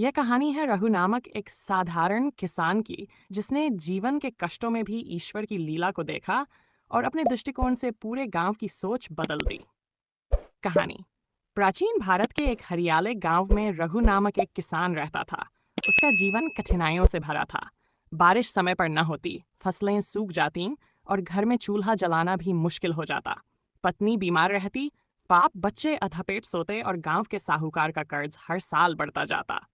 यह कहानी है रघु नामक एक साधारण किसान की, जिसने जीवन के कष्टों में भी ईश्वर की लीला को देखा और अपने दृष्टिकोण से पूरे गांव की सोच बदल दी। कहानी। प्राचीन भारत के एक हरियाले गांव में रघु नामक एक किसान रहता था। उसका जीवन कठिनाइयों से भरा था। बारिश समय पर न होती, फसलें सूख जाती और घर में चूल्हा जलाना भी मुश्किल हो जाता। पत्नी बीमार रहती, पाप बच्चे अधपेट सोते और गांव के साहूकार का कर्ज हर साल बढ़ता जाता।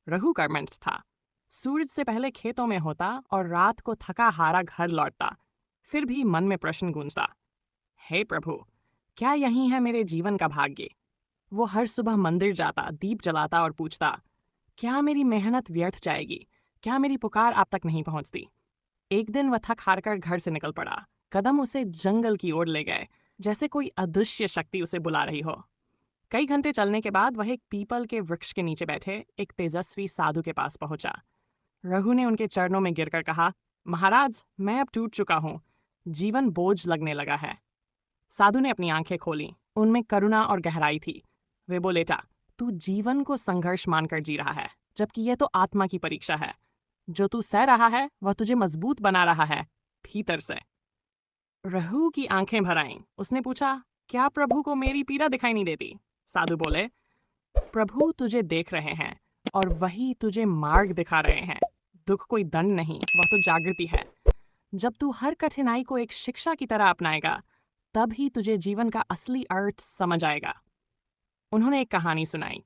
रघु कर्मठ था। सूरज से पहले खेतों में होता और रात को थका हारा घर लौटता। फिर भी मन में प्रश्न गूंजता, हे प्रभु, क्या यही है मेरे जीवन का भाग्य? वो हर सुबह मंदिर जाता, दीप जलाता और पूछता, क्या मेरी मेहनत व्यर्थ जाएगी? क्या मेरी पुकार आप तक नहीं पहुंचती? एक दिन वह थक हार कर घर से निकल पड़ा। कदम उसे जंगल की ओर ले गए, जैसे कोई अदृश्य शक्ति उसे बुला रही हो। कई घंटे चलने के बाद वह एक पीपल के वृक्ष के नीचे बैठे एक तेजस्वी साधु के पास पहुंचा। रघु ने उनके चरणों में गिरकर कहा, महाराज, मैं अब टूट चुका हूं। जीवन बोझ लगने लगा है। साधु ने अपनी आंखें खोली। उनमें करुणा और गहराई थी। वे बोले, बेटा, तू जीवन को संघर्ष मानकर जी रहा है, जबकि यह तो आत्मा की परीक्षा है। जो तू सह रहा है वह तुझे मजबूत बना रहा है, भीतर से। रघु की आंखें भर आईं। उसने पूछा, क्या प्रभु को मेरी पीड़ा दिखाई नहीं देती? साधु बोले, प्रभु तुझे देख रहे हैं और वही तुझे मार्ग दिखा रहे हैं। दुख कोई दंड नहीं, वह तो जागृति है। जब तू हर कठिनाई को एक शिक्षा की तरह अपनाएगा, तब ही तुझे जीवन का असली अर्थ समझ आएगा। उन्होंने एक कहानी सुनाई,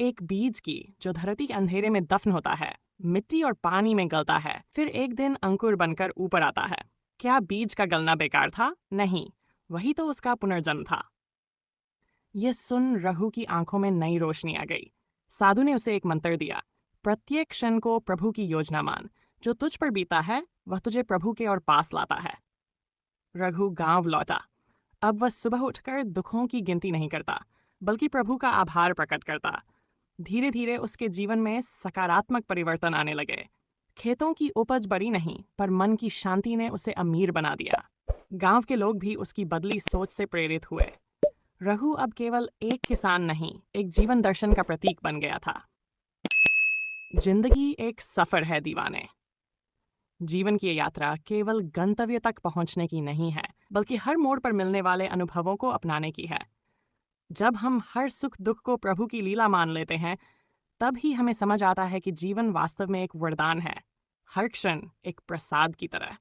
एक बीज की जो धरती के अंधेरे में दफन होता है, मिट्टी और पानी में गलता है, फिर एक दिन अंकुर बनकर ऊपर आता है। क्या बीज का गलना बेकार था? नहीं, वही तो उसका पुनर्जन्म था। यह सुन रघु की आंखों में नई रोशनी आ गई। साधु ने उसे एक मंत्र दिया, प्रत्येक क्षण को प्रभु की योजना मान। जो तुझ पर बीता है वह तुझे प्रभु के और पास लाता है। रघु गांव लौटा। अब वह सुबह उठकर दुखों की गिनती नहीं करता, बल्कि प्रभु का आभार प्रकट करता। धीरे धीरे उसके जीवन में सकारात्मक परिवर्तन आने लगे। खेतों की उपज बढ़ी नहीं, पर मन की शांति ने उसे अमीर बना दिया। गांव के लोग भी उसकी बदली सोच से प्रेरित हुए। रघु अब केवल एक किसान नहीं, एक जीवन दर्शन का प्रतीक बन गया था। जिंदगी एक सफर है दीवाने। जीवन की ये यात्रा केवल गंतव्य तक पहुंचने की नहीं है, बल्कि हर मोड़ पर मिलने वाले अनुभवों को अपनाने की है। जब हम हर सुख दुख को प्रभु की लीला मान लेते हैं, तब ही हमें समझ आता है कि जीवन वास्तव में एक वरदान है, हर क्षण एक प्रसाद की तरह।